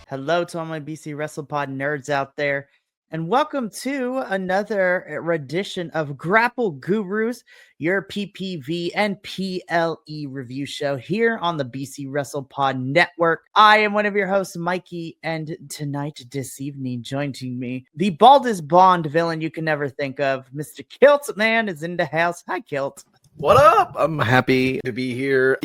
Hello to all my BC WrestlePod nerds out there, and welcome to another rendition of Grapple Gurus, your PPV and PLE review show here on the BC WrestlePod Network. I am one of your hosts, Mikey, and tonight, this evening, joining me, the baldest Bond villain you can never think of, Mr. Kilt Man is in the house. Hi, Kilt. What up? I'm happy to be here.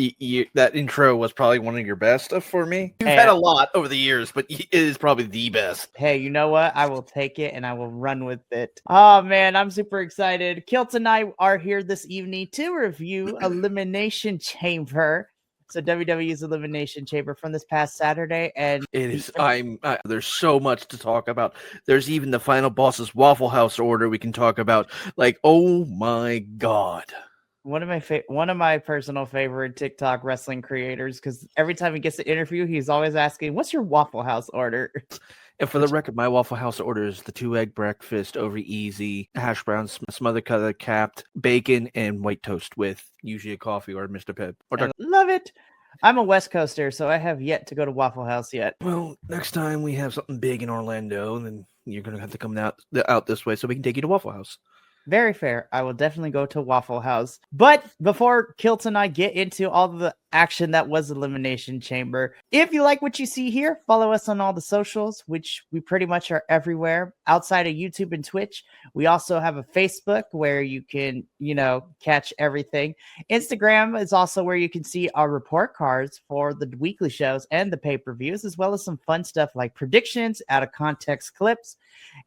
That intro was probably one of your best for me. You've had a lot over the years, but it is probably the best. Hey, you know what? I will take it and I will run with it. Oh man, I'm super excited. Kilt and I are here this evening to review Elimination Chamber. So WWE's Elimination Chamber from this past Saturday, and it is. There's so much to talk about. There's even the final boss's Waffle House order we can talk about. Like, oh my god. One of my personal favorite TikTok wrestling creators, because every time he gets an interview, he's always asking, "What's your Waffle House order?" And for the record, my Waffle House order is the 2-egg breakfast over easy, hash browns, smothered color capped, bacon, and white toast with usually a coffee or Mr. Pibb. Love it. I'm a West Coaster, so I have yet to go to Waffle House yet. Well, next time we have something big in Orlando, then you're gonna have to come out this way so we can take you to Waffle House. Very fair. I will definitely go to Waffle House. But before Kilt and I get into all the action that was Elimination Chamber, if you like what you see here, follow us on all the socials, which we pretty much are everywhere outside of YouTube and Twitch. We also have a Facebook where you can, catch everything. Instagram is also where you can see our report cards for the weekly shows and the pay-per-views, as well as some fun stuff like predictions, out of context clips,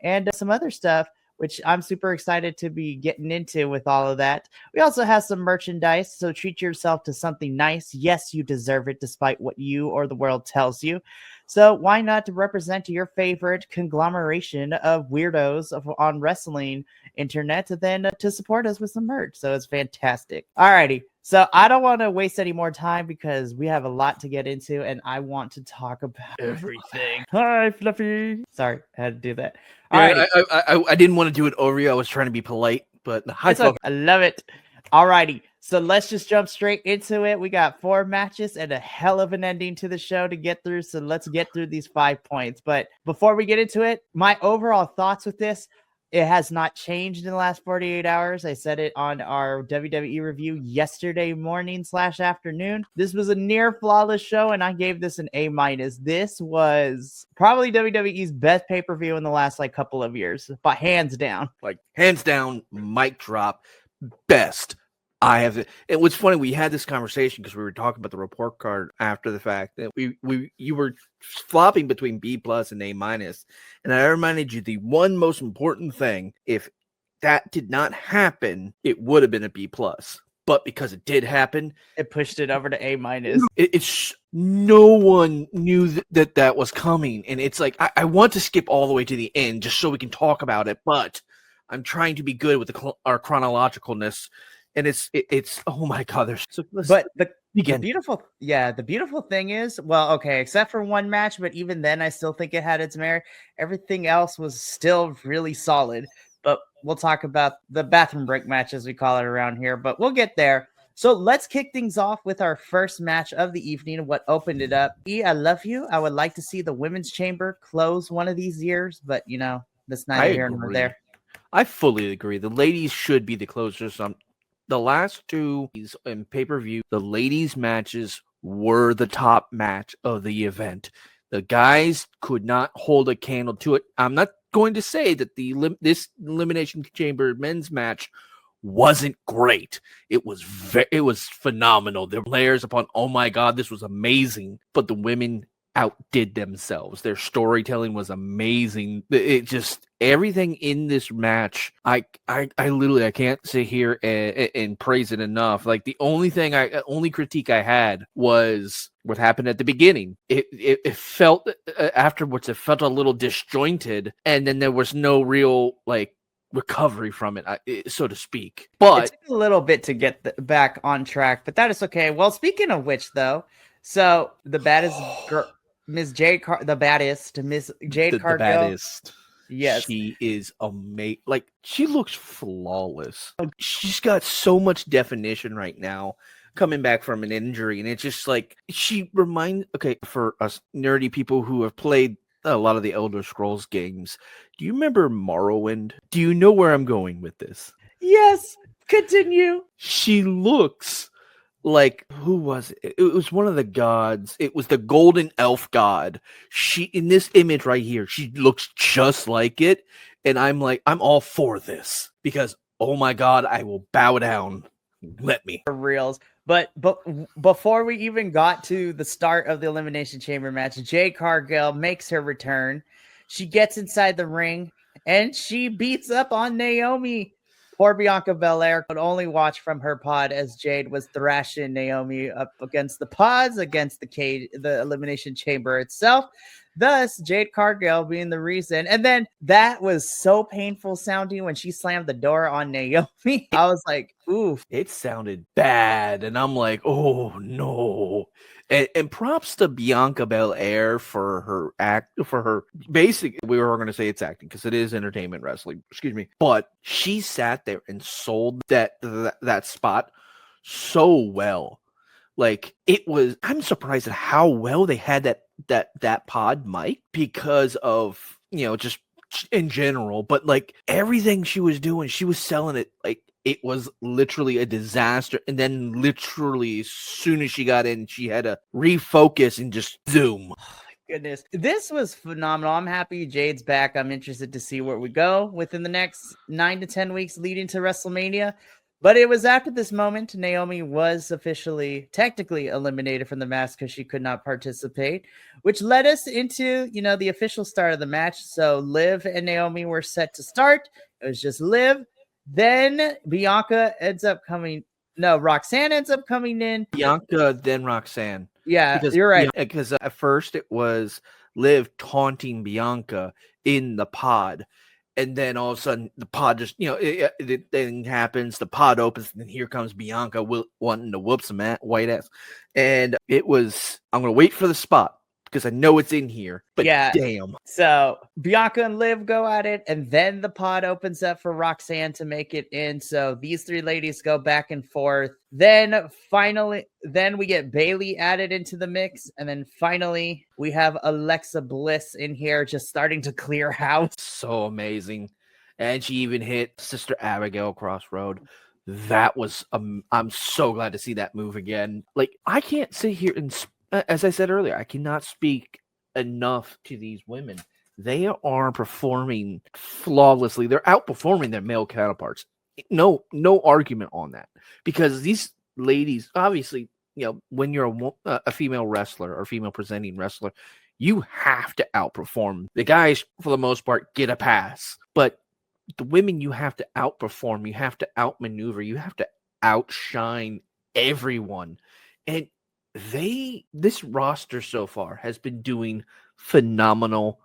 and some other stuff, which I'm super excited to be getting into with all of that. We also have some merchandise, so treat yourself to something nice. Yes, you deserve it, despite what you or the world tells you. So why not to represent your favorite conglomeration of weirdos on wrestling internet, and then to support us with some merch. So it's fantastic. Alrighty. So I don't want to waste any more time because we have a lot to get into, and I want to talk about everything. Hi, Fluffy. Sorry, I had to do that. Yeah, I didn't want to do it over you. I was trying to be polite, but okay. I love it. Alrighty. So let's just jump straight into it. We got 4 matches and a hell of an ending to the show to get through. So let's get through these 5 points. But before we get into it, my overall thoughts with this, it has not changed in the last 48 hours. I said it on our WWE review yesterday morning/afternoon. This was a near flawless show, and I gave this an A-. This was probably WWE's best pay-per-view in the last couple of years, but hands down. Hands down, mic drop, best. It was funny. We had this conversation because we were talking about the report card after the fact that you were flopping between B+ and A-, and I reminded you the one most important thing. If that did not happen, it would have been a B+. But because it did happen, it pushed it over to A-. It's no one knew that was coming, and it's like I want to skip all the way to the end just so we can talk about it, but I'm trying to be good with our chronologicalness. And it's oh my god, but the beautiful thing is, well, okay, except for one match, but even then I still think it had its merit. Everything else was still really solid. But we'll talk about the bathroom break match, as we call it around here, but we'll get there. So let's kick things off with our first match of the evening, what opened it up. I love you. I would like to see the women's chamber close one of these years, but that's neither here nor there. I fully agree. The ladies should be the closers. The last 2 in pay-per-view, the ladies' matches were the top match of the event. The guys could not hold a candle to it. I'm not going to say that this Elimination Chamber men's match wasn't great. It was phenomenal. There were layers upon, oh my god, this was amazing. But the women outdid themselves. Their storytelling was amazing. It just everything in this match, I literally can't sit here and praise it enough. Like the only critique I had was what happened at the beginning. It felt afterwards, it felt a little disjointed, and then there was no real recovery from it, so to speak. But it took a little bit to get back on track, but that is okay. Well, speaking of which, though, so the baddest girl, Miss Jade, the baddest Miss Jade Cargill. The baddest. Yes. She is amazing. She looks flawless. She's got so much definition right now. coming back from an injury, and it's just like for us nerdy people who have played a lot of the Elder Scrolls games, do you remember Morrowind? Do you know where I'm going with this? Yes, continue. She looks like, who was it? It was one of the gods. It was the golden elf god. She, in this image right here, she looks just like it, and I'm like, I'm all for this because, oh my god, I will bow down. Let me. For reals. But before we even got to the start of the Elimination Chamber match, Jade Cargill makes her return. She gets inside the ring and she beats up on Naomi. Poor Bianca Belair could only watch from her pod as Jade was thrashing Naomi up against the pods, against the cage, the Elimination Chamber itself. Thus, Jade Cargill being the reason. And then that was so painful sounding when she slammed the door on Naomi. I was like, oof. It sounded bad, and I'm like, oh no. And props to Bianca Belair for her basic. We were going to say it's acting because it is entertainment wrestling. Excuse me, but she sat there and sold that spot so well. Like, it was. I'm surprised at how well they had that pod mic because of, just in general, but like everything she was doing, she was selling it like it was literally a disaster. And then literally as soon as she got in, she had to refocus and just zoom. Goodness, this was phenomenal. I'm happy Jade's back. I'm interested to see where we go within the next 9 to 10 weeks leading to WrestleMania. But it was after this moment Naomi was officially technically eliminated from the match because she could not participate, which led us into, the official start of the match. So Liv and Naomi were set to start. It was just Liv. Then Roxanne ends up coming in. Bianca, then Roxanne. Yeah, because, you're right. Because at first it was Liv taunting Bianca in the pod. And then all of a sudden, the pod just, it thing happens. The pod opens, and then here comes Bianca wanting to whoop some white ass. And it was, I'm going to wait for the spot because I know it's in here. But yeah, damn. So Bianca and Liv go at it, and then the pod opens up for Roxanne to make it in. So these three ladies go back and forth. Then we get Bailey added into the mix. And then finally, we have Alexa Bliss in here just starting to clear house. So amazing. And she even hit Sister Abigail Crossroad. That was, I'm so glad to see that move again. Like, I can't sit here and, as I said earlier, I cannot speak enough to these women. They are performing flawlessly. They're outperforming their male counterparts. No argument on that, because these ladies, obviously, when you're a female wrestler or female presenting wrestler, you have to outperform. The guys, for the most part, get a pass, but the women, you have to outperform. You have to outmaneuver. You have to outshine everyone. And this roster so far has been doing phenomenal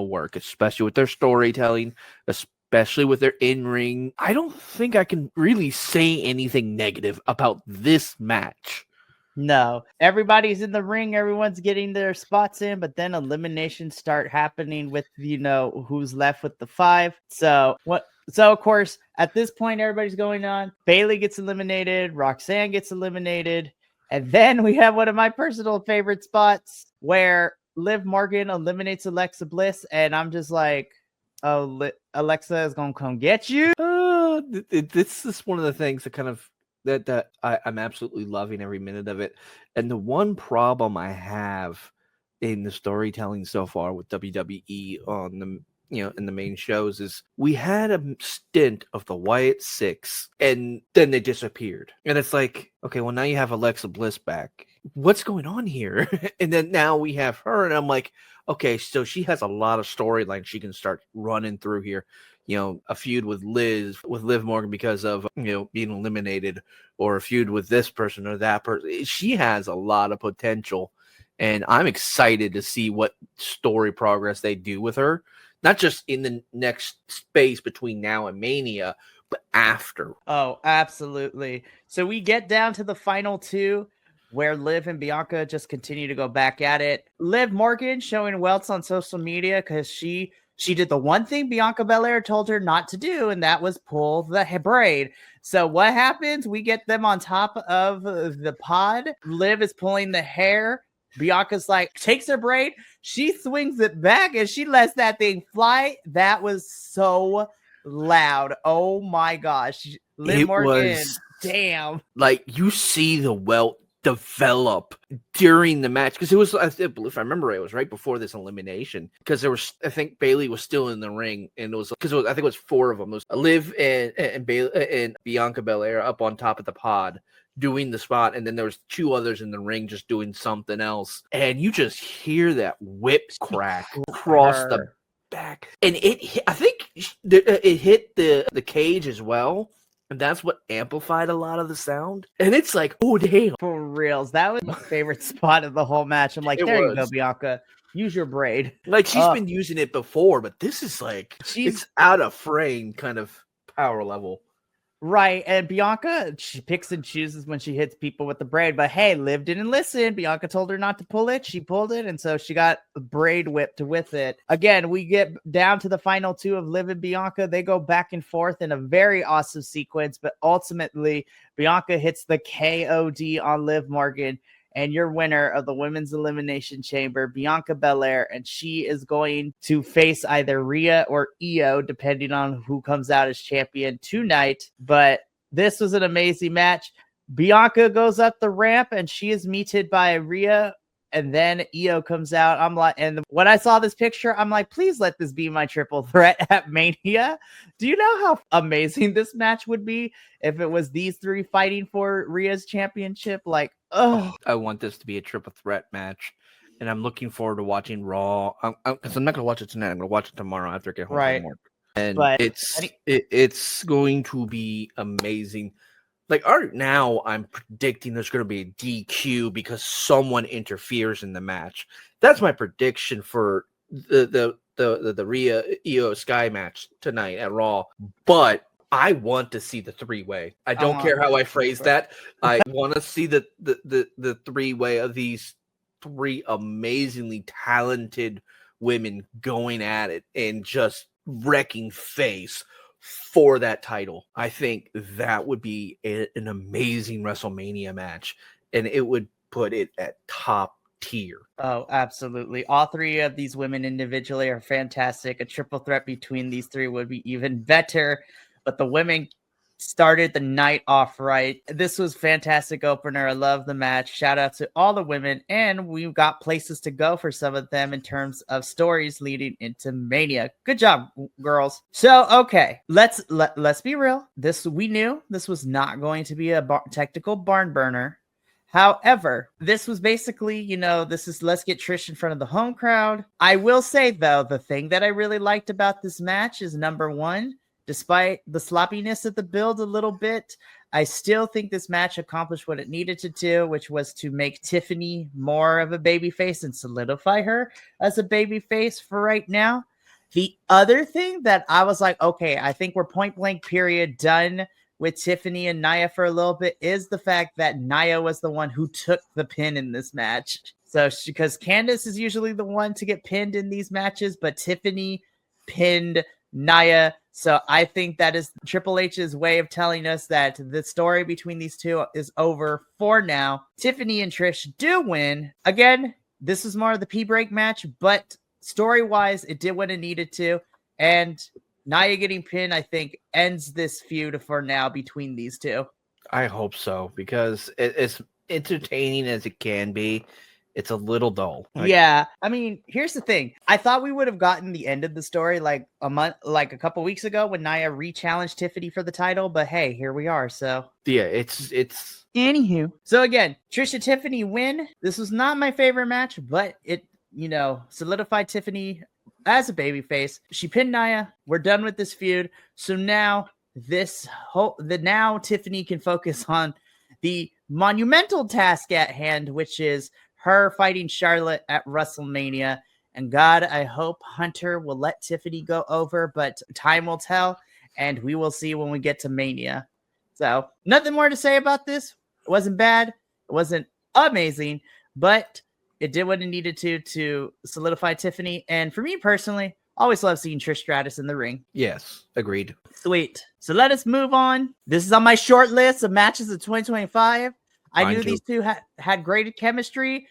work, especially with their storytelling, especially with their in-ring. I don't think I can really say anything negative about this match. No, everybody's in the ring. Everyone's getting their spots in, but then eliminations start happening with, who's left with the 5. So of course, at this point, everybody's going on. Bailey gets eliminated. Roxanne gets eliminated. And then we have one of my personal favorite spots where Liv Morgan eliminates Alexa Bliss. And I'm just like, oh, Alexa is going to come get you. This is one of the things that kind of, that I'm absolutely loving every minute of it. And the one problem I have in the storytelling so far with WWE on the, in the main shows is we had a stint of the Wyatt Six and then they disappeared. And it's like, okay, well, now you have Alexa Bliss back. What's going on here? And then now we have her, and I'm like, okay, so she has a lot of storyline she can start running through here. A feud with Liv Morgan because of, being eliminated, or a feud with this person or that person. She has a lot of potential, and I'm excited to see what story progress they do with her. Not just in the next space between now and Mania, but after. Oh, absolutely. So we get down to the final 2, where Liv and Bianca just continue to go back at it. Liv Morgan showing welts on social media because she She did the one thing Bianca Belair told her not to do, and that was pull the braid. So what happens? We get them on top of the pod. Liv is pulling the hair. Bianca's like, takes her braid. She swings it back and she lets that thing fly. That was so loud. Oh my gosh. Liv Morgan, damn. Like, you see the welt develop during the match, because it was, if I remember right, it was right before this elimination, because there was, I think Bailey was still in the ring, and it was because I think it was 4 of them. It was Liv and Bailey and Bianca Belair up on top of the pod doing the spot, and then there was 2 others in the ring just doing something else, and you just hear that whip crack across the back, and I think it hit the cage as well. And that's what amplified a lot of the sound. And it's like, oh, damn. For reals. That was my favorite spot of the whole match. I'm like, you go, Bianca. Use your braid. Like, she's been using it before, but this is like, it's out of frame kind of power level. Right. And Bianca, she picks and chooses when she hits people with the braid. But hey, Liv didn't listen. Bianca told her not to pull it. She pulled it. And so she got a braid whipped with it. Again, we get down to the final 2 of Liv and Bianca. They go back and forth in a very awesome sequence. But ultimately, Bianca hits the KOD on Liv Morgan. And your winner of the Women's Elimination Chamber, Bianca Belair, and she is going to face either Rhea or Io, depending on who comes out as champion tonight. But this was an amazing match. Bianca goes up the ramp, and she is meted by Rhea, and then Io comes out. I'm like, and when I saw this picture, I'm like, please let this be my triple threat at Mania. Do you know how amazing this match would be if it was these 3 fighting for Rhea's championship? Like, oh, I want this to be a triple threat match, and I'm looking forward to watching Raw. Because I'm not going to watch it tonight. I'm going to watch it tomorrow after I get home from work. And it's going to be amazing. Like, right now, I'm predicting there's going to be a DQ because someone interferes in the match. That's my prediction for the Rhea Io Sky match tonight at Raw. But I want to see the 3-way. I don't care how I phrase that. I want to see the 3-way of these 3 amazingly talented women going at it and just wrecking face for that title. I think that would be an amazing WrestleMania match, and it would put it at top tier. Oh, absolutely. All 3 of these women individually are fantastic. A triple threat between these 3 would be even better, but the women started the night off right. This was fantastic opener. I love the match. Shout out to all the women, and we've got places to go for some of them in terms of stories leading into Mania. Good job, girls. So, okay, let's be real. We knew this was not going to be a technical barn burner. However, this was basically, this is let's get Trish in front of the home crowd. I will say, though, the thing that I really liked about this match is, number 1, despite the sloppiness of the build a little bit, I still think this match accomplished what it needed to do, which was to make Tiffany more of a babyface and solidify her as a babyface for right now. The other thing that I was like, okay, I think we're point blank period done with Tiffany and Nia for a little bit is the fact that Nia was the one who took the pin in this match. So because Candice is usually the one to get pinned in these matches, but Tiffany pinned Nia. So I think that is Triple H's way of telling us that the story between these 2 is over for now. Tiffany and Trish do win. Again, this is more of the P-break match, but story-wise, it did what it needed to. And Nia getting pinned, I think, ends this feud for now between these 2. I hope so, because as entertaining as it can be, it's a little dull. Yeah. I mean, here's the thing. I thought we would have gotten the end of the story like a couple weeks ago when Nia re-challenged Tiffany for the title, but hey, here we are. So yeah, it's anywho. So again, Trish and Tiffany win. This was not my favorite match, but it, solidified Tiffany as a babyface. She pinned Nia. We're done with this feud. So now now Tiffany can focus on the monumental task at hand, which is her fighting Charlotte at WrestleMania. And God, I hope Hunter will let Tiffany go over, but time will tell, and we will see when we get to Mania. So nothing more to say about this. It wasn't bad. It wasn't amazing, but it did what it needed to solidify Tiffany. And for me personally, Always love seeing Trish Stratus in the ring. Yes, agreed. Sweet. So let us move on. This is on my short list of matches of 2025. I Mine knew too. these two had great chemistry.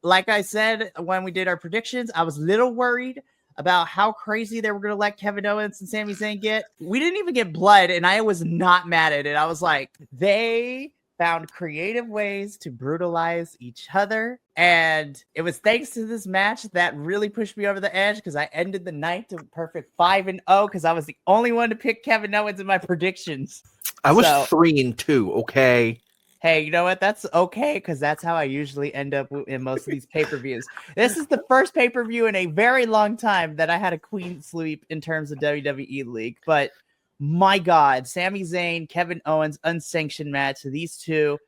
Like I said when we did our predictions, I was a little worried about how crazy they were going to let Kevin Owens and Sami Zayn get. We didn't even get blood, and I was not mad at it. I was like, they found creative ways to brutalize each other. And it was thanks to this match that really pushed me over the edge because I ended the night to perfect 5-0 because I was the only one to pick Kevin Owens in my predictions. I was 3-2, okay? Hey, you know what? That's okay because that's how I usually end up in most of these pay-per-views. This is the first pay-per-view in a very long time that I had a clean sweep in terms of WWE League. But my God, Sami Zayn, Kevin Owens, unsanctioned match. These two,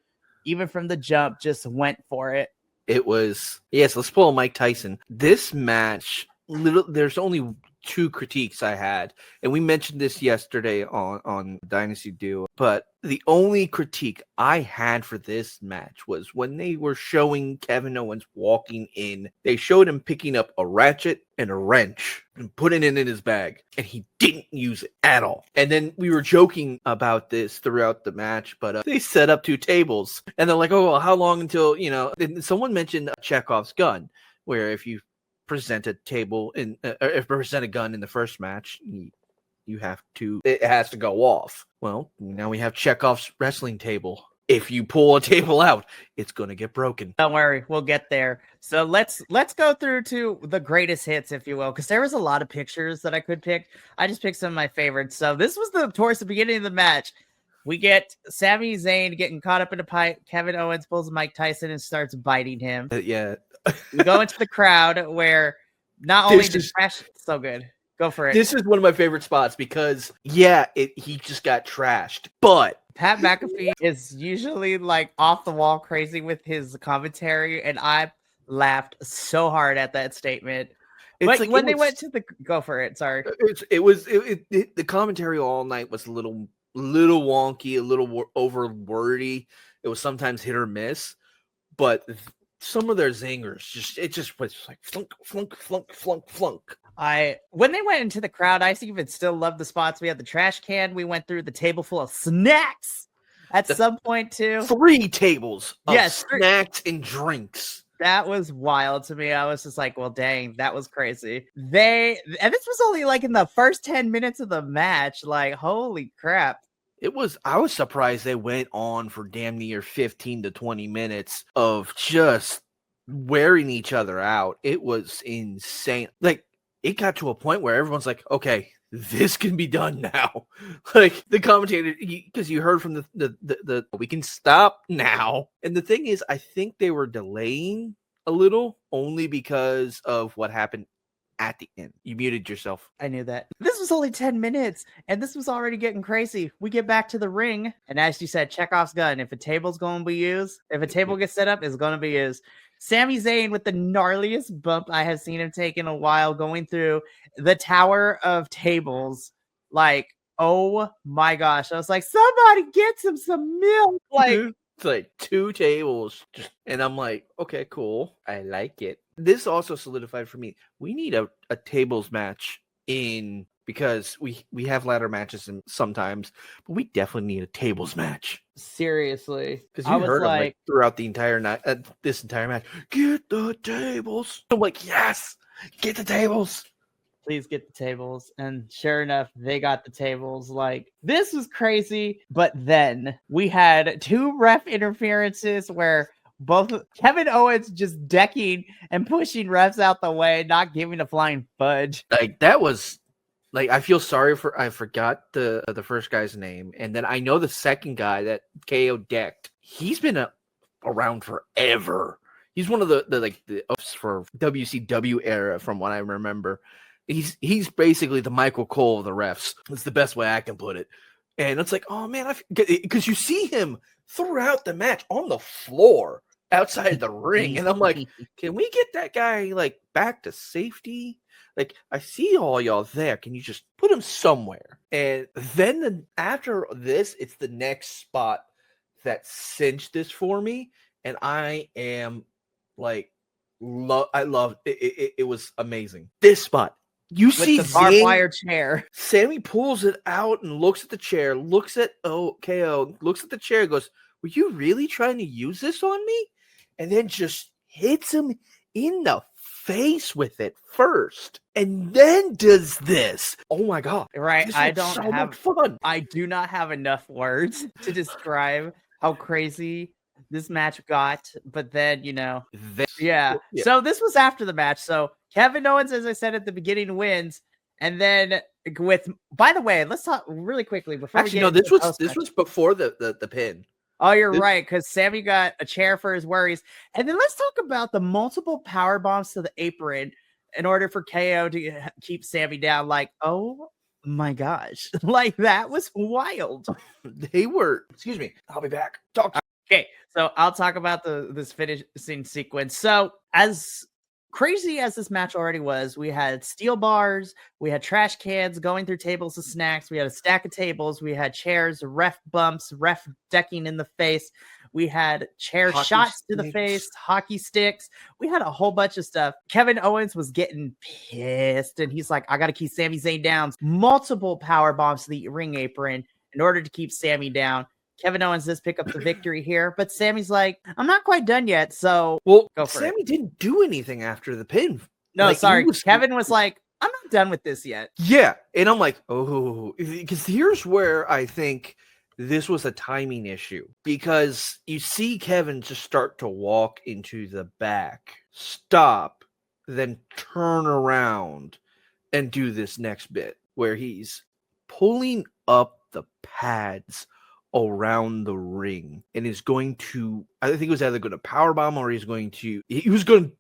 even from the jump, just went for it. It was, yes, let's pull Mike Tyson. This match, there's only 2 critiques I had, and we mentioned this yesterday on Dynasty Duo, but the only critique I had for this match was when they were showing Kevin Owens walking in, they showed him picking up a ratchet and a wrench and putting it in his bag, and he didn't use it at all. And then we were joking about this throughout the match, but they set up 2 tables, and they're like, oh, well, how long until, someone mentioned Chekhov's gun, where if you present a table if present a gun in the first match, it has to go off. Well, now we have Chekhov's wrestling table. If you pull a table out, it's gonna get broken. Don't worry, we'll get there. So let's go through to the greatest hits, if you will, because there was a lot of pictures that I could pick. I just picked some of my favorites. So this was towards the beginning of the match. We get Sami Zayn getting caught up in a pipe. Kevin Owens pulls Mike Tyson and starts biting him. Yeah. We go into the crowd where not only did trash so good. Go for it. This is one of my favorite spots because he just got trashed. But Pat McAfee is usually like off the wall crazy with his commentary, and I laughed so hard at that statement. But like when they went to go for it, sorry. The commentary all night was a little wonky, a little over wordy. It was sometimes hit or miss, but some of their zingers it just was like flunk, flunk, flunk, flunk, flunk. When they went into the crowd, I even still love the spots. We had the trash can. We went through the table full of snacks at some point too. 3 tables of snacks and drinks. That was wild to me. I was just like, well, dang, that was crazy. And this was only like in the first 10 minutes of the match. Like, holy crap. I was surprised they went on for damn near 15 to 20 minutes of just wearing each other out. It was insane. Like, it got to a point where everyone's like, okay, this can be done now. Like, the commentator, because you heard from the we can stop now. And the thing is, I think they were delaying a little only because of what happened at the end. You muted yourself. I knew that. This was only 10 minutes, and this was already getting crazy. We get back to the ring, and as you said, Chekhov's gun. If a table's going to be used, if a table gets set up, it's going to be used. Sami Zayn with the gnarliest bump I have seen him take in a while, going through the tower of tables. Like, oh my gosh. I was like, somebody get him some milk. Like, it's like 2 tables. And I'm like, okay, cool. I like it. This also solidified for me. We need a tables match because we have ladder matches sometimes, but we definitely need a tables match. Seriously, because you heard them like throughout the entire night, this entire match. Get the tables. I'm like, yes, get the tables. Please get the tables. And sure enough, they got the tables. Like, this was crazy. But then we had 2 ref interferences where both Kevin Owens just decking and pushing refs out the way, not giving a flying fudge. Like, that was like, I feel sorry I forgot the first guy's name, and then I know the second guy that KO decked. He's been around forever. He's one of the ups for WCW era, from what I remember. He's basically the Michael Cole of the refs. That's the best way I can put it. And it's like, oh man, because you see him throughout the match on the floor outside the ring, and I'm like, can we get that guy like back to safety? Like, I see all y'all there. Can you just put him somewhere? And then after this, it's the next spot that cinched this for me, and I am like, I love it. It was amazing. This spot, You with see the barbed Zayn, wire chair. Sammy pulls it out and looks at the chair, looks at KO, looks at the chair, and goes, "Were you really trying to use this on me?" And then just hits him in the face with it first, and then does this. Oh my god! Right, This I was don't so have much fun. I do not have enough words to describe how crazy this match got, but then, yeah. Yeah. So this was after the match. So Kevin Owens, as I said at the beginning, wins. And then by the way, let's talk really quickly before we Actually, get no. into This the was post-match. before the pin. Oh, you're This- right, because Sammy got a chair for his worries. And then let's talk about the multiple power bombs to the apron in order for KO to keep Sammy down. Like, oh my gosh. Like, that was wild. They were. Excuse me. I'll be back. Talk. Okay, so I'll talk about this finishing sequence. So, as crazy as this match already was, we had steel bars, we had trash cans going through tables of snacks, we had a stack of tables, we had chairs, ref bumps, ref decking in the face, we had chair Hockey shots to the sticks. face, hockey sticks. We had a whole bunch of stuff. Kevin Owens was getting pissed, and he's like, I got to keep Sami Zayn down. Multiple power bombs to the ring apron in order to keep Sammy down. Kevin Owens does pick up the victory here, but Sammy's like, I'm not quite done yet, so Well, go for Sammy didn't do anything after the pin. No, Like, he sorry. was- Kevin was like, I'm not done with this yet. Yeah, and I'm like, oh, because here's where I think this was a timing issue, because you see Kevin just start to walk into the back, stop, then turn around and do this next bit where he's pulling up the pads around the ring and is going to, I think it was either going to powerbomb or he was going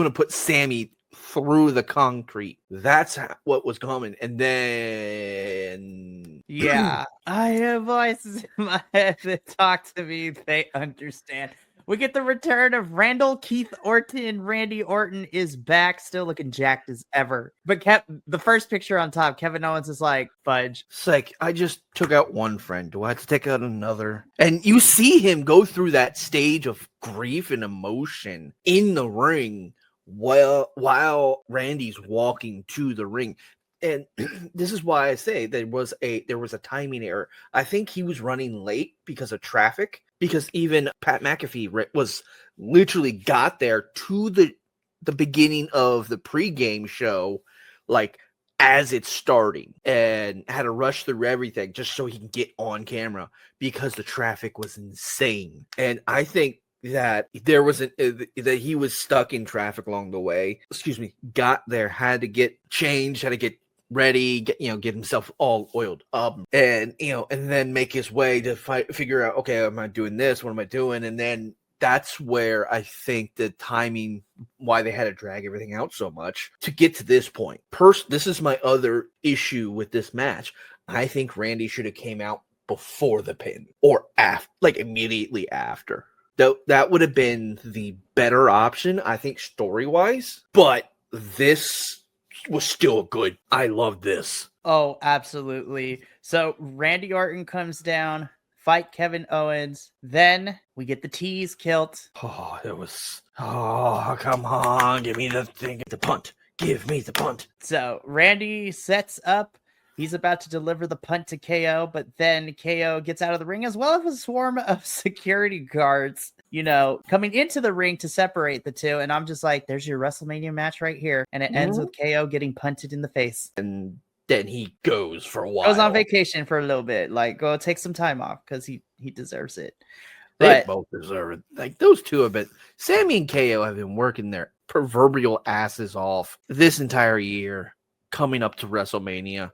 to put Sammy through the concrete. That's what was coming. And then Yeah, I have voices in my head that talk to me. They understand. We get the return of Randall Keith Orton. Randy Orton is back, still looking jacked as ever. But the first picture on top, Kevin Owens is like, fudge. It's like, I just took out one friend. Do I have to take out another? And you see him go through that stage of grief and emotion in the ring while Randy's walking to the ring. And this is why I say there was a timing error. I think he was running late because of traffic, because even Pat McAfee was literally got there to the beginning of the pregame show, like as it's starting, and had to rush through everything just so he can get on camera because the traffic was insane. And I think that there was that he was stuck in traffic along the way. Got there, had to get changed, had to get ready, get himself all oiled up, and then make his way to figure out, okay, am I doing this? What am I doing? And then that's where I think the timing, why they had to drag everything out so much to get to this point. This is my other issue with this match. I think Randy should have came out before the pin or after, like immediately after. That would have been the better option, I think, story-wise. But this was still good. I love this. Oh, absolutely. So Randy Orton comes down, fight Kevin Owens. Then we get the tease kilt. Oh, come on. Give me the thing. The punt. Give me the punt. So Randy sets up. He's about to deliver the punt to KO, but then KO gets out of the ring as well as a swarm of security guards, coming into the ring to separate the two. And I'm just like, there's your WrestleMania match right here. And it ends with KO getting punted in the face. And then he goes for a while. Goes on vacation for a little bit. Like, go take some time off because he deserves it. They both deserve it. Like, those two have been, Sammy and KO have been working their proverbial asses off this entire year coming up to WrestleMania.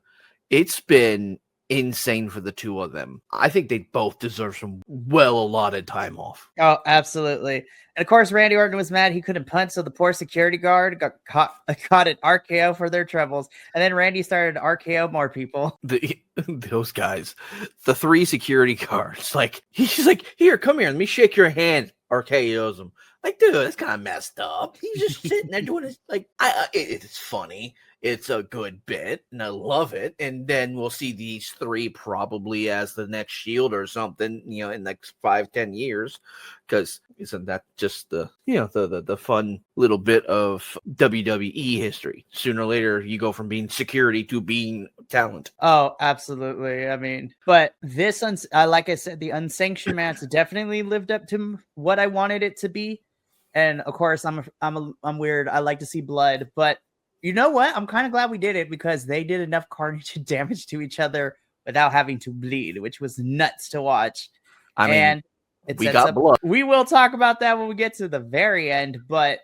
It's been insane for the two of them. I think they both deserve some well-allotted time off. Oh, absolutely. And of course, Randy Orton was mad he couldn't punt, so the poor security guard got caught an RKO for their troubles. And then Randy started to RKO more people. Those guys, the three security guards, he's like, here, come here, let me shake your hand. RKO's him. Like, dude, that's kind of messed up. He's just sitting there doing his, like, it's funny. It's a good bit, and I love it. And then we'll see these three probably as the next Shield or something, in the next 5-10 years. Because isn't that just the fun little bit of WWE history? Sooner or later, you go from being security to being talent. Oh, absolutely. I mean, but this, like I said, the unsanctioned match definitely lived up to what I wanted it to be. And of course, I'm weird. I like to see blood, but you know what? I'm kind of glad we did it because they did enough carnage and damage to each other without having to bleed, which was nuts to watch. I mean, we got blood. We will talk about that when we get to the very end. But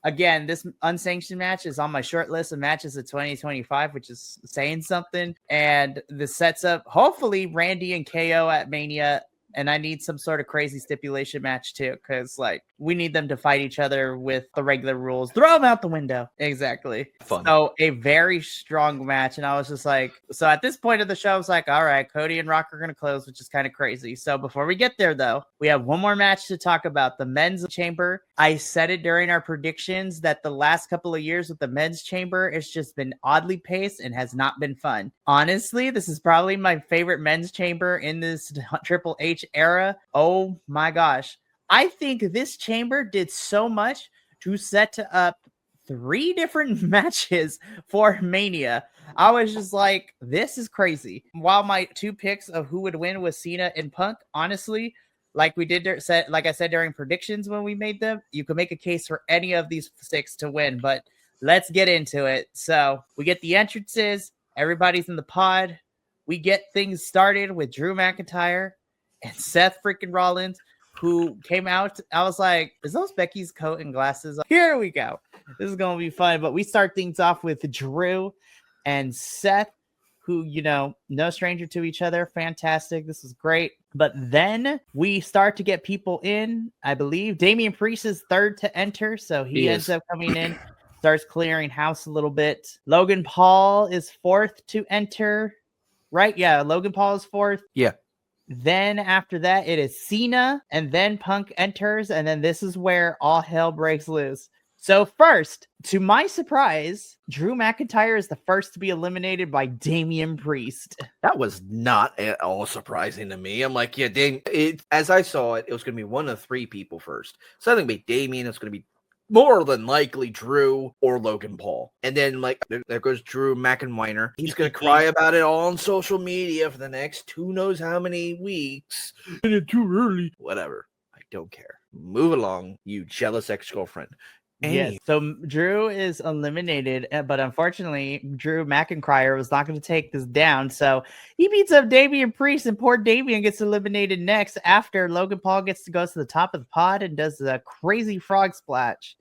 again, this unsanctioned match is on my short list of matches of 2025, which is saying something. And this sets up, hopefully, Randy and KO at Mania. And I need some sort of crazy stipulation match too, because we need them to fight each other with the regular rules. Throw them out the window. Exactly. Fun. So a very strong match. And I was just so at this point of the show, I was like, all right, Cody and Rock are going to close, which is kind of crazy. So before we get there, though, we have one more match to talk about, the men's chamber. I said it during our predictions that the last couple of years with the men's chamber, it's just been oddly paced and has not been fun. Honestly, this is probably my favorite men's chamber in this Triple H era. Oh my gosh. I think this chamber did so much to set up 3 different matches for Mania. I was just like, this is crazy. While my 2 picks of who would win was Cena and Punk, honestly, like I said during predictions when we made them, you could make a case for any of these 6 to win, but let's get into it. So we get the entrances. Everybody's in the pod. We get things started with Drew McIntyre and Seth freaking Rollins, who came out. I was like, is those Becky's coat and glasses? Here we go. This is going to be fun. But we start things off with Drew and Seth, who, no stranger to each other. Fantastic. This is great. But then we start to get people in. I believe Damian Priest is third to enter. So he ends up coming in, starts clearing house a little bit. Logan Paul is 4th to enter. Right? Yeah. Logan Paul is 4th. Yeah. Then after that, it is Cena, and then Punk enters, and then this is where all hell breaks loose. So first, to my surprise, Drew McIntyre is the first to be eliminated by Damian Priest. That was not at all surprising to me. I'm like, as I saw it, it was going to be one of 3 people first. So I think it'll be Damian, it's going to be more than likely Drew or Logan Paul. And then, there goes Drew McIntyre. He's going to cry about it all on social media for the next who knows how many weeks. And it's too early. Whatever. I don't care. Move along, you jealous ex-girlfriend. Yes. So Drew is eliminated, but unfortunately, Drew McIntyre was not going to take this down. So he beats up Damian Priest, and poor Damian gets eliminated next after Logan Paul gets to go to the top of the pod and does a crazy frog splash.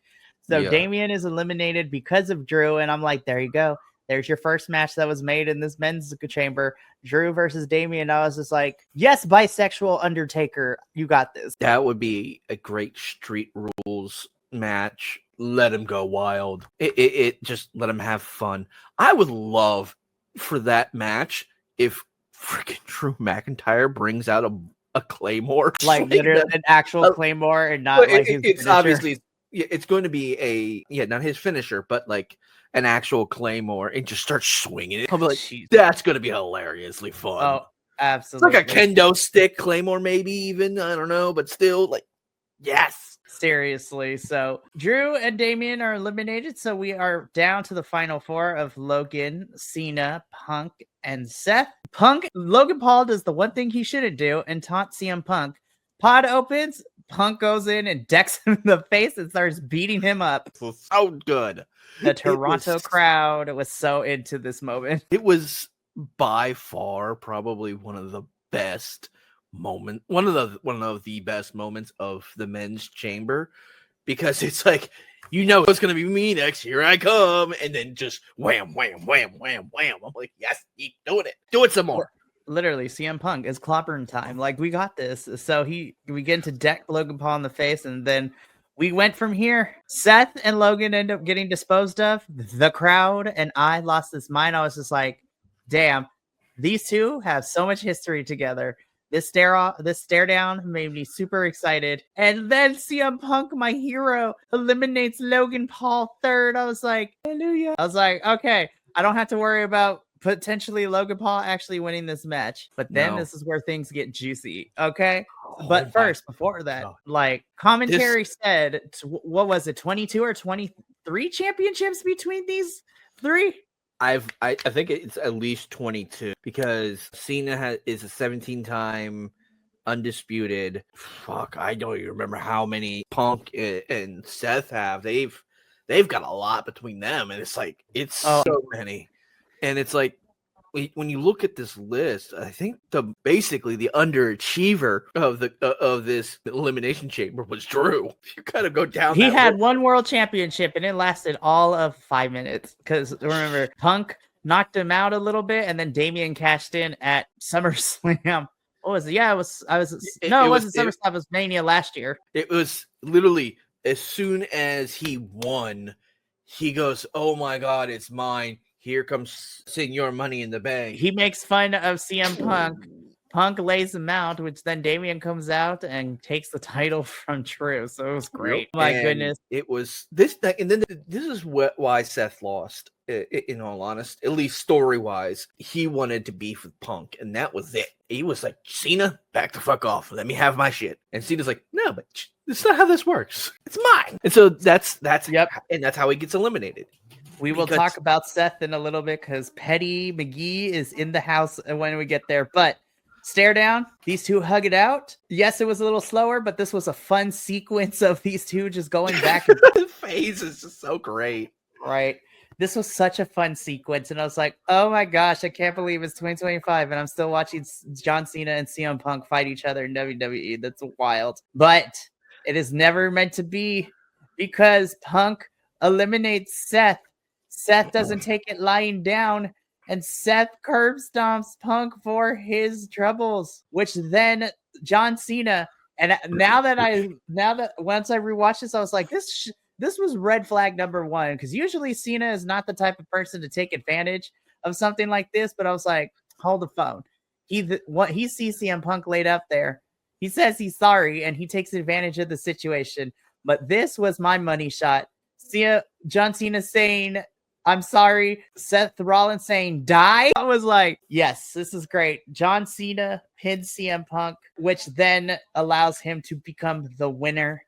So Damian is eliminated because of Drew, and I'm like, there you go. There's your first match that was made in this men's chamber. Drew versus Damian. I was just like, yes, bisexual Undertaker, you got this. That would be a great street rules match. Let him go wild. It just let him have fun. I would love for that match if freaking Drew McIntyre brings out a Claymore. Like literally an actual Claymore and not his it's finisher. Obviously it's going to be not his finisher, but an actual Claymore, and just start swinging it. I'll be like, that's going to be hilariously fun. Oh, absolutely. It's like a kendo stick Claymore, maybe even. I don't know, but still, yes. Seriously. So Drew and Damian are eliminated. So we are down to the final 4 of Logan, Cena, Punk, and Seth. Logan Paul does the one thing he shouldn't do and taunt CM Punk. Pod opens, Punk goes in and decks him in the face and starts beating him up. So good. The Toronto crowd was so into this moment. It was by far probably one of the best one of the best moments of the men's chamber, because it's like, it's going to be me next. Here I come. And then just wham, wham, wham, wham, wham. I'm like, yes, keep doing it. Do it some more. Literally, CM Punk is clobbering time. Like, we got this. So we get into deck Logan Paul in the face, and then we went from here. Seth and Logan end up getting disposed of. The crowd and I lost this mind. I was just like, damn, these two have so much history together. This stare down made me super excited. And then CM Punk, my hero, eliminates Logan Paul third. I was like, hallelujah. I was like, okay, I don't have to worry about potentially Logan Paul actually winning this match. But then this is where things get juicy. Okay. But first, before that, like commentary said, what was it, 22 or 23 championships between these three? I think it's at least 22 because Cena is a 17-time undisputed. Fuck, I don't even remember how many Punk and Seth have. They've got a lot between them, and it's like so many. And it's like when you look at this list, I think basically the underachiever of this elimination chamber was Drew. You kind of go down. He had one world championship, and it lasted all of 5 minutes. Because remember, Punk knocked him out a little bit, and then Damian cashed in at SummerSlam. What was it? Yeah, it wasn't SummerSlam. It was Mania last year. It was literally as soon as he won, he goes, "Oh my God, it's mine. Here comes Senor Money in the Bank." He makes fun of CM Punk. Punk lays him out, which then Damian comes out and takes the title from Drew. So it was great. My goodness. It was this. And then this is why Seth lost, in all honesty, at least story-wise. He wanted to beef with Punk, and that was it. He was like, Cena, back the fuck off. Let me have my shit. And Cena's like, no, but that's not how this works. It's mine. And so that's and that's how he gets eliminated. We will talk about Seth in a little bit because Petty McGee is in the house when we get there. But stare down, these two hug it out. Yes, it was a little slower, but this was a fun sequence of these two just going back. The phase is just so great. Right. This was such a fun sequence. And I was like, oh my gosh, I can't believe it's 2025. And I'm still watching John Cena and CM Punk fight each other in WWE. That's wild. But it is never meant to be because Punk eliminates Seth. Seth doesn't take it lying down, and Seth curb stomps Punk for his troubles, which then John Cena. And now that once I rewatched this, I was like, this was red flag number one, because usually Cena is not the type of person to take advantage of something like this. But I was like, hold the phone. He sees CM Punk laid up there. He says he's sorry, and he takes advantage of the situation. But this was my money shot. John Cena saying, I'm sorry. Seth Rollins saying, die. I was like, yes, this is great. John Cena pins CM Punk, which then allows him to become the winner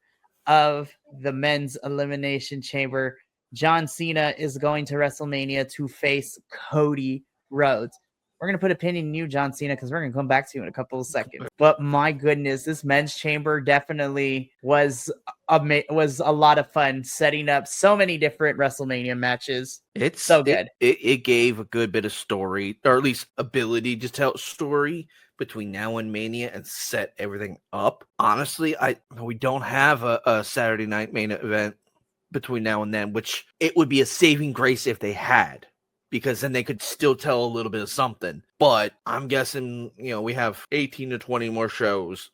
of the men's elimination chamber. John Cena is going to WrestleMania to face Cody Rhodes. We're going to put a pin in you, John Cena, because we're going to come back to you in a couple of seconds. But my goodness, this men's chamber definitely was a lot of fun, setting up so many different WrestleMania matches. It's so good. It gave a good bit of story, or at least ability to tell story between now and Mania and set everything up. Honestly, we don't have a Saturday night main event between now and then, which it would be a saving grace if they had, because then they could still tell a little bit of something. But I'm guessing, we have 18 to 20 more shows.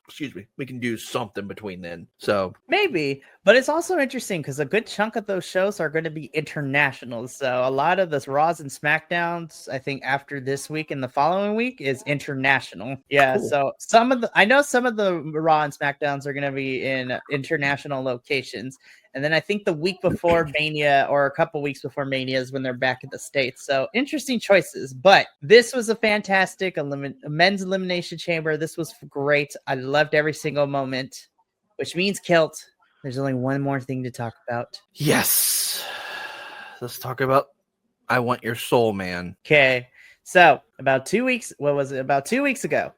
We can do something between then. So maybe. But it's also interesting because a good chunk of those shows are going to be international. So a lot of the Raws and SmackDowns, I think after this week and the following week, is international. Yeah. Cool. So I know some of the Raw and SmackDowns are going to be in international locations. And then I think the week before Mania, or a couple weeks before Mania, is when they're back in the States. So interesting choices. But this was a fantastic men's elimination chamber. This was great. I loved every single moment, which means, Kilt, there's only one more thing to talk about. Yes. Let's talk about I Want Your Soul, man. Okay. So about 2 weeks. What was it? About 2 weeks ago.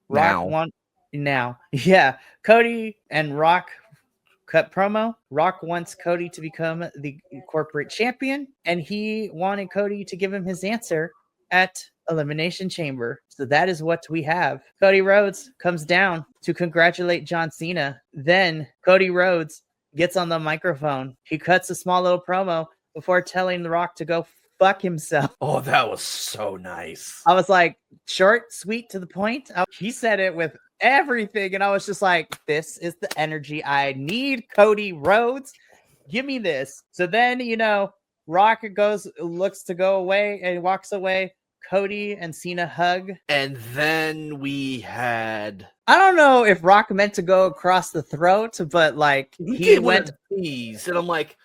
Now. Yeah. Cody and Rock cut promo. Rock wants Cody to become the corporate champion, and he wanted Cody to give him his answer at Elimination Chamber. So that is what we have. Cody Rhodes comes down to congratulate John Cena. Then Cody Rhodes gets on the microphone. He cuts a small little promo before telling The Rock to go fuck himself. Oh, that was so nice. I was like, short, sweet, to the point. He said it with everything, and I was just like, this is the energy I need, Cody Rhodes. Give me this. So then, Rock looks to go away and walks away. Cody and Cena hug. And then we had I don't know if Rock meant to go across the throat, but like he went. these, and I'm like,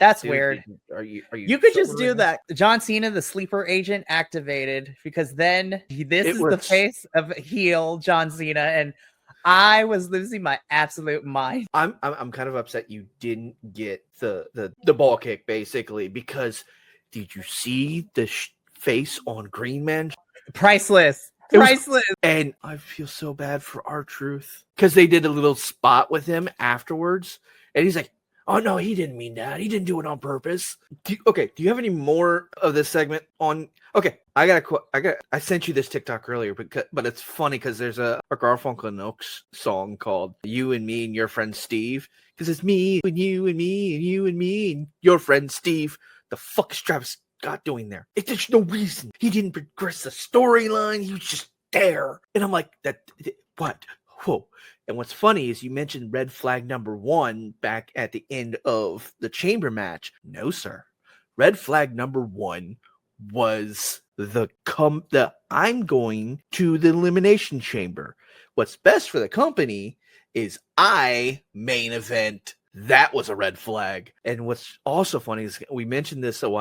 That's dude, weird. Are you? You could just sobering? do that. John Cena, the sleeper agent, activated, because then this is the face of heel John Cena, and I was losing my absolute mind. I'm kind of upset you didn't get the ball kick, basically, because did you see the face on Green Man? Priceless. And I feel so bad for R-Truth because they did a little spot with him afterwards, and he's like, "Oh no, he didn't mean that. He didn't do it on purpose." Do you have any more of this segment on? Okay, I sent you this TikTok earlier, but it's funny because there's a Garfunkel and Oates song called "You and Me and Your Friend Steve," because it's me and you and me and you and me and your friend Steve. The fuck is Travis Scott doing there? There's no reason. He didn't progress the storyline. He was just there, and I'm like, what? Whoa. And what's funny is you mentioned red flag number 1 back at the end of the chamber match. No, sir. Red flag number 1 was the I'm going to the elimination chamber. What's best for the company is I main event. That was a red flag. And what's also funny is we mentioned this at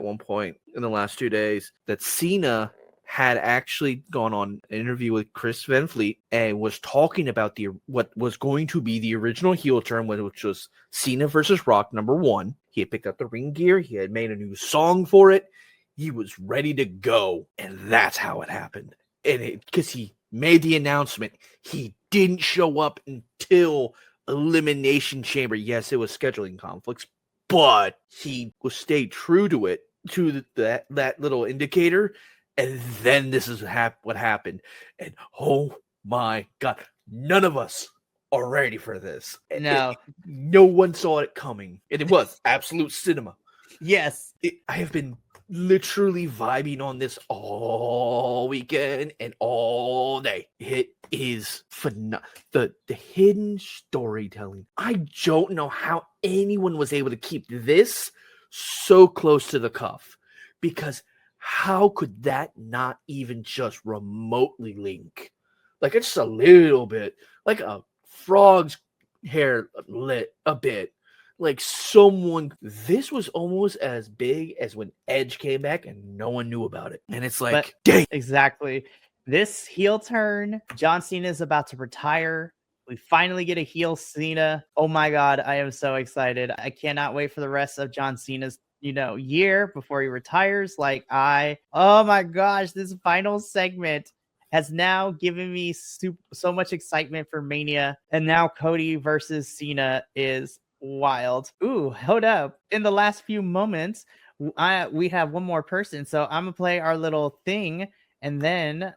one point in the last 2 days that Cena had actually gone on an interview with Chris Van Fleet and was talking about what was going to be the original heel turn, which was Cena versus Rock number 1. He had picked up the ring gear. He had made a new song for it. He was ready to go. And that's how it happened. And because he made the announcement, he didn't show up until Elimination Chamber. Yes, it was scheduling conflicts, but he stayed true to it, to that little indicator. And then this is what happened. And oh my God, none of us are ready for this. No. No one saw it coming. And it was absolute cinema. Yes. I have been literally vibing on this all weekend and all day. It is phenomenal. The hidden storytelling. I don't know how anyone was able to keep this so close to the cuff, because how could that not even just remotely link? Like, it's just a little bit, like a frog's hair lit a bit. Like this was almost as big as when Edge came back and no one knew about it. And it's like, dang. Exactly. This heel turn, John Cena is about to retire. We finally get a heel Cena. Oh my God, I am so excited. I cannot wait for the rest of John Cena's year before he retires. Oh my gosh, this final segment has now given me so much excitement for Mania. And now Cody versus Cena is wild. Ooh, hold up. In the last few moments, we have one more person. So I'm gonna play our little thing and then,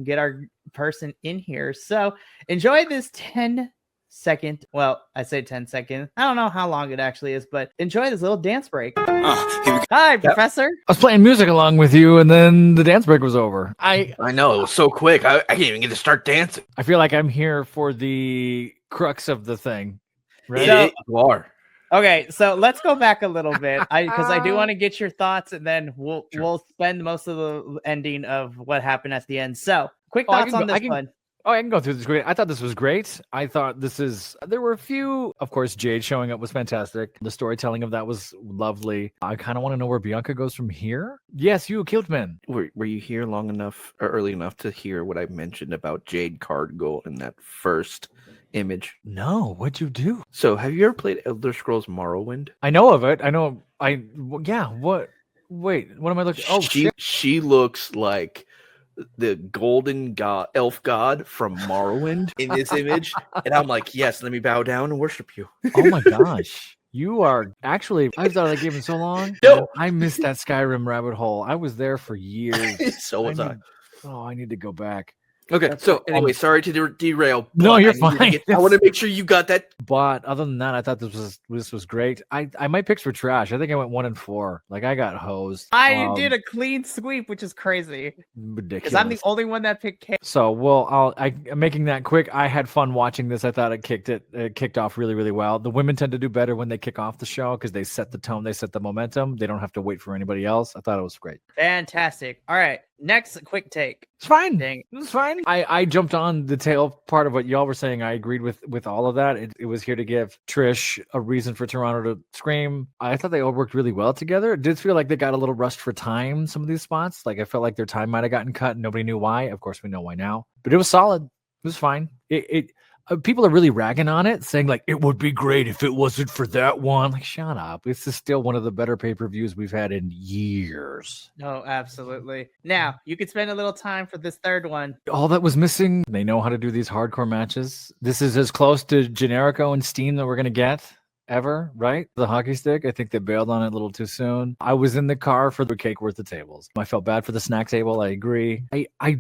get our person in here. So enjoy this 10-second. Well, I say 10 seconds. I don't know how long it actually is, but enjoy this little dance break. Hi, Professor. I was playing music along with you, and then the dance break was over. I know, it was so quick. I can't even get to start dancing. I feel like I'm here for the crux of the thing. Right? You are. Okay, so let's go back a little bit, because I do want to get your thoughts, and then we'll spend most of the ending of what happened at the end. So, quick thoughts on this one. Oh, I can go through this. Great. I thought this was great. I thought there were a few, of course, Jade showing up was fantastic. The storytelling of that was lovely. I kind of want to know where Bianca goes from here. Yes, you killed men. Were you here long enough or early enough to hear what I mentioned about Jade Cargill in that first image? No, what'd you do? So have you ever played Elder Scrolls Morrowind? I know of it. What? Wait, what am I looking? Oh, she looks like the golden elf god from Morrowind in this image, and I'm like, yes, let me bow down and worship you. Oh my gosh. You are actually, I thought I gave him so long. No, I missed that Skyrim rabbit hole. I was there for years. So was I. I need to go back. Okay, so anyway, sorry to derail. No, but you're I needed to fine. I want to make sure you got that. But other than that, I thought this was great. My picks were trash. I think I went 1 and 4. Like I got hosed. I did a clean sweep, which is crazy Ridiculous. because I'm the only one that picked K. So I'm making that quick. I had fun watching this. I thought it kicked off really, really well. The women tend to do better when they kick off the show because they set the tone, they set the momentum. They don't have to wait for anybody else. I thought it was great. Fantastic. All right, next quick take. It's fine. Dang. It's fine. I jumped on the tail part of what y'all were saying. I agreed with all of that. It was here to give Trish a reason for Toronto to scream. I thought they all worked really well together. It did feel like they got a little rushed for time, some of these spots. Like I felt like their time might have gotten cut and nobody knew why. Of course, we know why now. But it was solid. It was fine. People are really ragging on it, saying like it would be great if it wasn't for that one. Like, shut up. This is still one of the better pay-per-views we've had in years. No, absolutely. Now you could spend a little time for this third one. All that was missing, they know how to do these hardcore matches. This is as close to Generico and Steam that we're gonna get ever, right? The hockey stick, I think they bailed on it a little too soon. I was in the car for the cake worth the tables. I felt bad for the snack table. I agree. I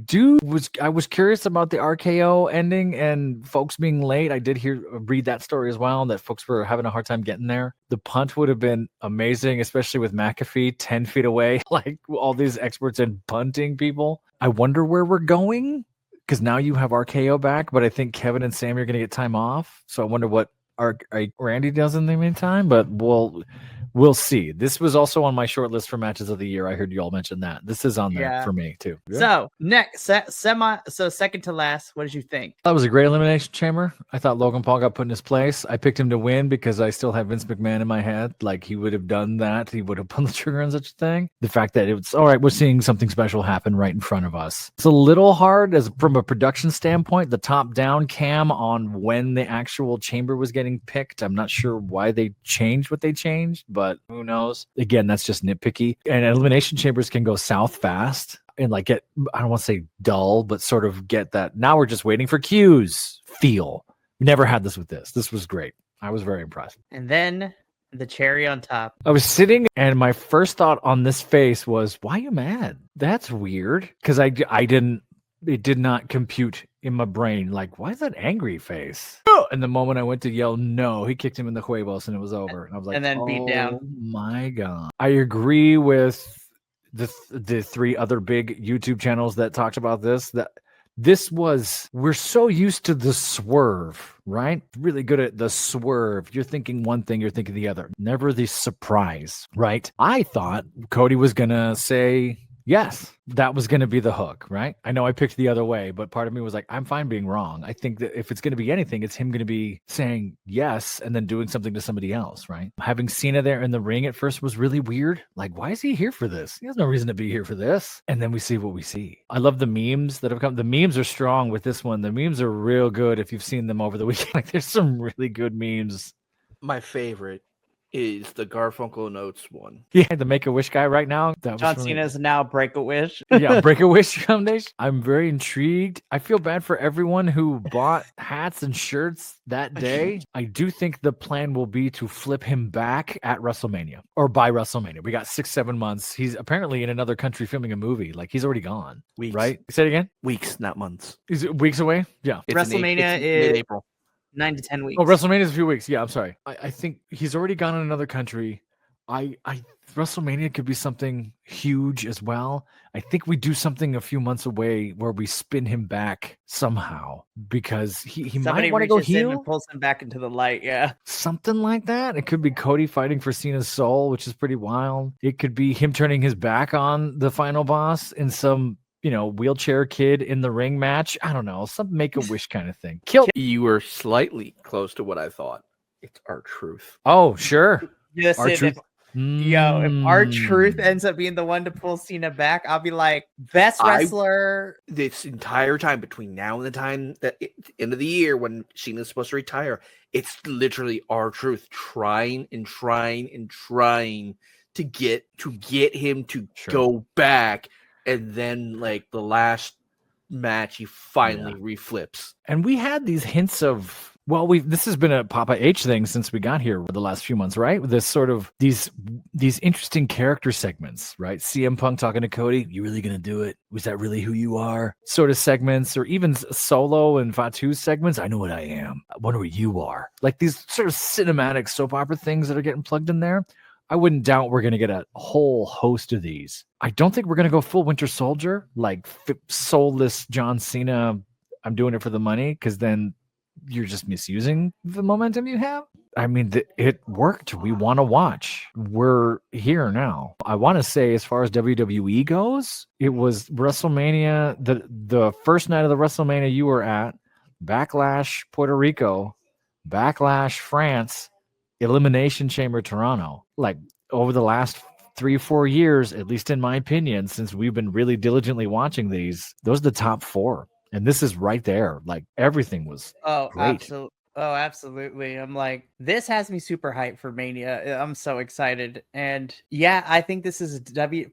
was curious about the RKO ending and folks being late. I did read that story as well, that folks were having a hard time getting there. The punt would have been amazing, especially with McAfee 10 feet away, like all these experts in punting people. I wonder where we're going because now you have RKO back, but I think Kevin and Sammy are going to get time off. So I wonder what Randy does in the meantime, but we'll see. This was also on my short list for matches of the year. I heard you all mention that. This is on there for me too. Yeah. So next, second to last, what did you think? That was a great elimination chamber. I thought Logan Paul got put in his place. I picked him to win because I still have Vince McMahon in my head. Like he would have done that. He would have pulled the trigger on such a thing. The fact that it's all right, we're seeing something special happen right in front of us. It's a little hard from a production standpoint. The top down cam on when the actual chamber was getting picked. I'm not sure why they changed what they changed, but who knows? Again, that's just nitpicky. And elimination chambers can go south fast and like get, I don't want to say dull, but sort of get that. Now we're just waiting for cues. Feel. We never had this with this. This was great. I was very impressed. And then the cherry on top. I was sitting and my first thought on this face was, why are you mad? That's weird. Because it did not compute in my brain. Like, why is that angry face? And the moment I went to yell no, he kicked him in the huevos and it was over. And I was like, and then beat down. My God. I agree with the three other big YouTube channels that talked about this. We're so used to the swerve, right? Really good at the swerve. You're thinking one thing, you're thinking the other. Never the surprise, right? I thought Cody was going to say yes. That was going to be the hook, right? I know I picked the other way, but part of me was like, I'm fine being wrong. I think that if it's going to be anything, it's him going to be saying yes and then doing something to somebody else, right? Having Cena there in the ring at first was really weird. Like, why is he here for this? He has no reason to be here for this. And then we see what we see. I love the memes that have come. The memes are strong with this one. The memes are real good if you've seen them over the weekend. Like, there's some really good memes. My favorite is the Garfunkel Notes one. Yeah, the Make-A-Wish guy right now. John Cena is now Break-A-Wish. Yeah, Break-A-Wish Foundation. I'm very intrigued. I feel bad for everyone who bought hats and shirts that day. I do think the plan will be to flip him back at WrestleMania or by WrestleMania. We got 6-7 months. He's apparently in another country filming a movie. Like he's already gone. Weeks. Right? Say it again? Weeks, not months. Is it weeks away? Yeah. WrestleMania is mid-April. 9 to 10 weeks. Oh, WrestleMania is a few weeks. Yeah, I'm sorry. I think he's already gone in another country. WrestleMania could be something huge as well. I think we do something a few months away where we spin him back somehow because he might want to go heel and pulls him back into the light. Yeah, something like that. It could be Cody fighting for Cena's soul, which is pretty wild. It could be him turning his back on the final boss in some wheelchair kid in the ring match. I don't know, some Make-A-Wish kind of thing. You were slightly close to what I thought. It's R-Truth. Oh, sure. R-Truth. Yo, if R-Truth ends up being the one to pull Cena back, I'll be like, best wrestler. This entire time between now and the time that the end of the year when Cena's supposed to retire, it's literally R-Truth trying to get him to go back. And then, like, the last match, he finally reflips. And we had these hints of Well, this has been a Papa H thing since we got here the last few months, right? This sort of these interesting character segments, right? CM Punk talking to Cody, you really gonna do it? Was that really who you are? Sort of segments, or even Solo and Fatu segments. I know what I am. I wonder what you are. Like these sort of cinematic soap opera things that are getting plugged in there. I wouldn't doubt we're going to get a whole host of these. I don't think we're going to go full Winter Soldier, like soulless John Cena. I'm doing it for the money, because then you're just misusing the momentum you have. I mean, it worked. We want to watch. We're here now. I want to say, as far as WWE goes, it was WrestleMania, the first night of the WrestleMania you were at, Backlash Puerto Rico, Backlash France, Elimination Chamber Toronto. Like, over the last 3-4 years, at least in my opinion, since we've been really diligently watching these, those are the top 4. And this is right there. Like, everything was great. Absolutely. Oh, absolutely. I'm like, this has me super hyped for Mania. I'm so excited. And yeah, I think this is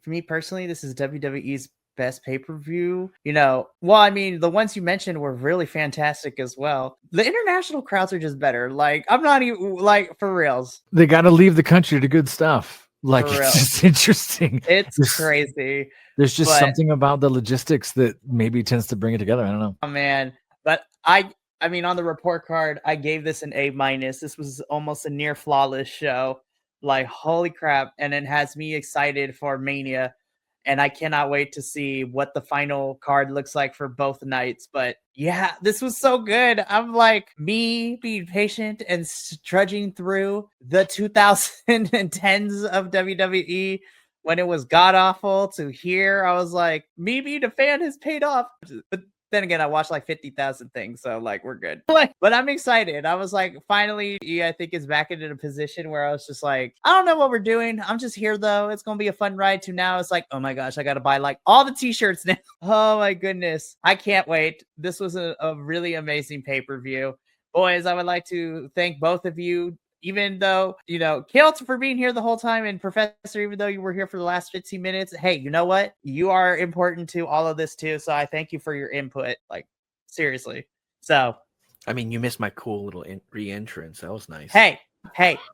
for me personally, this is WWE's best pay-per-view. Well, I mean, the ones you mentioned were really fantastic as well. The international crowds are just better. Like, I'm not even, like, for reals. They got to leave the country to good stuff. Like, it's just interesting. It's crazy. There's just something about the logistics that maybe tends to bring it together. I don't know. Oh, man. But I mean, on the report card, I gave this an A-. This was almost a near flawless show. Like, holy crap. And it has me excited for Mania. And I cannot wait to see what the final card looks like for both nights. But yeah, this was so good. I'm like, me being patient and trudging through the 2010s of WWE when it was god-awful to here. I was like, me being a fan has paid off. But then again, I watched like 50,000 things, so like we're good. But I'm excited. I was like, finally, I think is back into a position where I was just like, I don't know what we're doing. I'm just here though. It's gonna be a fun ride. To now, it's like, oh my gosh, I gotta buy like all the t-shirts now. Oh my goodness, I can't wait. This was a really amazing pay-per-view, boys. I would like to thank both of you. Even though, Kilt for being here the whole time, and Professor, even though you were here for the last 15 minutes, hey, you know what? You are important to all of this too. So I thank you for your input. Like, seriously. So, I mean, you missed my cool little re-entrance. That was nice. Hey,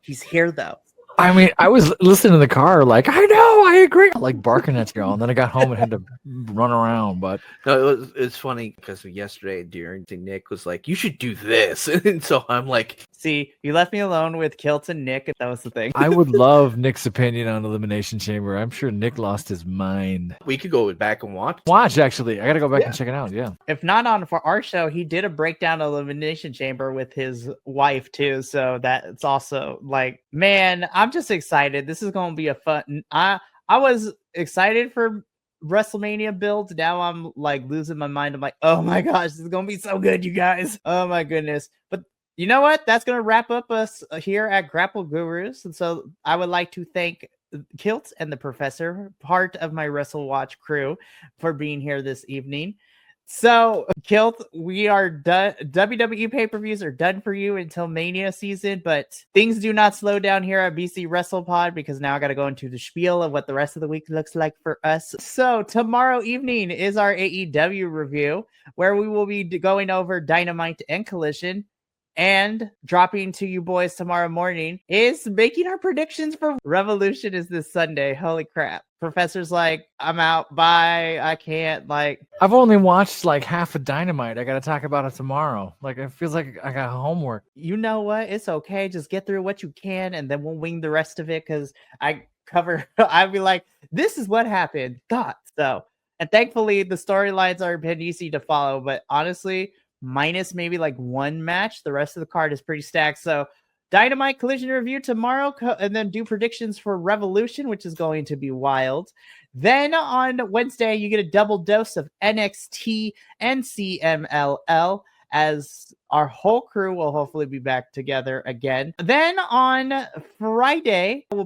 he's here though. I mean, I was listening in the car, like, I know, I agree, like barking at y'all, and then I got home and had to run around. But no, it's funny because yesterday, during Nick was like, "You should do this," and so I'm like, "See, you left me alone with Kilt and Nick, and that was the thing." I would love Nick's opinion on Elimination Chamber. I'm sure Nick lost his mind. We could go back and watch. Actually, I got to go back and check it out. Yeah, if not on for our show, he did a breakdown of Elimination Chamber with his wife too, so that's also like, man, I'm just excited. This is going to be a fun. I was excited for WrestleMania build. Now I'm like losing my mind. I'm like, oh my gosh, this is going to be so good, you guys. Oh my goodness. But you know what? That's going to wrap up us here at Grapple Gurus. And so I would like to thank Kilt and the Professor, part of my Wrestle Watch crew, for being here this evening. So, Kilt, we are done. WWE pay-per-views are done for you until Mania season, but things do not slow down here at BC Wrestle Pod, because now I got to go into the spiel of what the rest of the week looks like for us. So, tomorrow evening is our AEW review, where we will be going over Dynamite and Collision. And dropping to you boys tomorrow morning is making our predictions for Revolution is this Sunday. Holy crap. Professor's like, I'm out. Bye. I can't. Like, I've only watched like half of Dynamite. I got to talk about it tomorrow. Like, it feels like I got homework. You know what? It's okay. Just get through what you can, and then we'll wing the rest of it, because I'd be like, this is what happened. God. So, and thankfully the storylines are been easy to follow, but honestly, minus maybe like one match, the rest of the card is pretty stacked. So Dynamite Collision review tomorrow, and then do predictions for Revolution, which is going to be wild. Then on Wednesday, you get a double dose of NXT and CMLL, as our whole crew will hopefully be back together again. Then on Friday, I will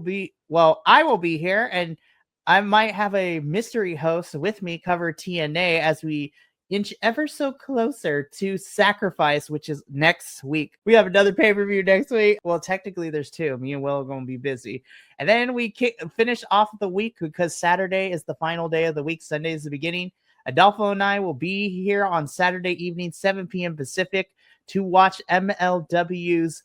be here, and I might have a mystery host with me cover TNA as we inch ever so closer to Sacrifice, which is next week. We have another pay-per-view next week. Well, technically there's two. Me and Will are going to be busy. And then we finish off the week, because Saturday is the final day of the week. Sunday is the beginning. Adolfo and I will be here on Saturday evening, 7 p.m. Pacific, to watch MLW's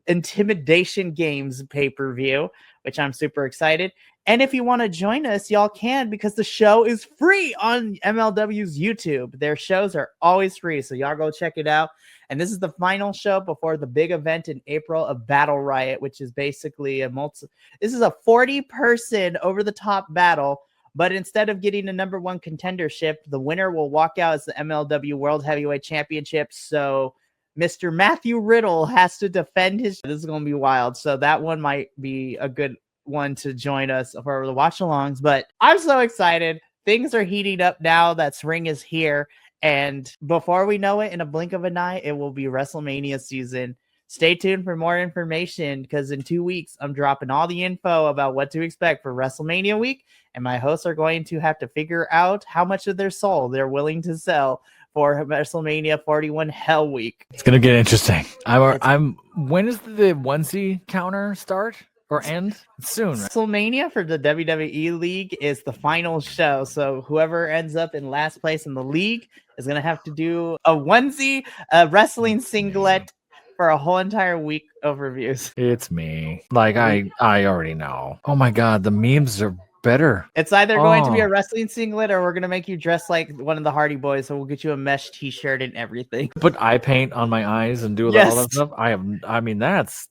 Intimidation Games pay-per-view, which I'm super excited. And if you want to join us, y'all can, because the show is free on MLW's YouTube. Their shows are always free, so y'all go check it out. And this is the final show before the big event in April of Battle Riot, which is basically this is a 40-person over-the-top battle, but instead of getting the number one contendership, the winner will walk out as the MLW World Heavyweight Championship. So Mr. Matthew Riddle has to defend his. This is going to be wild. So that one might be a good one to join us for the watch-alongs. But I'm so excited. Things are heating up now that spring is here. And before we know it, in a blink of an eye, it will be WrestleMania season. Stay tuned for more information, because in 2 weeks, I'm dropping all the info about what to expect for WrestleMania week. And my hosts are going to have to figure out how much of their soul they're willing to sell for WrestleMania 41 Hell Week. It's gonna get interesting. When does the onesie counter start or end? Soon, right? WrestleMania for the WWE League is the final show. So whoever ends up in last place in the league is gonna have to do a onesie, a wrestling singlet for a whole entire week of reviews. It's me. Like I already know. Oh my god, the memes are better. It's either going to be a wrestling singlet, or we're going to make you dress like one of the Hardy Boys, so we'll get you a mesh t-shirt and everything. Put eye paint on my eyes and do all that stuff.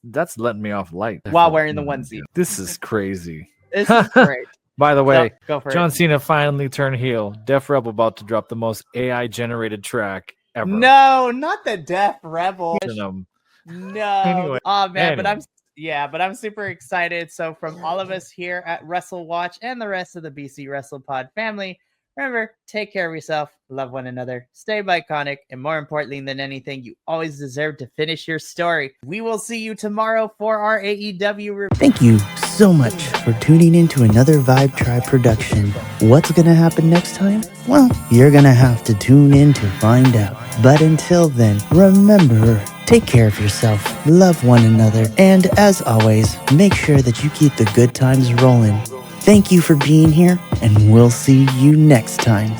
That's letting me off light. While wearing the onesie. This is crazy. This is great. By the way, go for John it. Cena finally turned heel. Def Rebel about to drop the most AI generated track ever. No, not the Def Rebel. No. Anyway. Oh man, Anyway. but I'm super excited. So from all of us here at Wrestle Watch and the rest of the BC Wrestle Pod family, remember, take care of yourself, love one another, stay iconic, and more importantly than anything, you always deserve to finish your story. We will see you tomorrow for our AEW review. Thank you so much for tuning in to another Vibe Tribe production. What's gonna happen next time? Well, you're gonna have to tune in to find out. But until then, remember, take care of yourself, love one another, and as always, make sure that you keep the good times rolling. Thank you for being here, and we'll see you next time.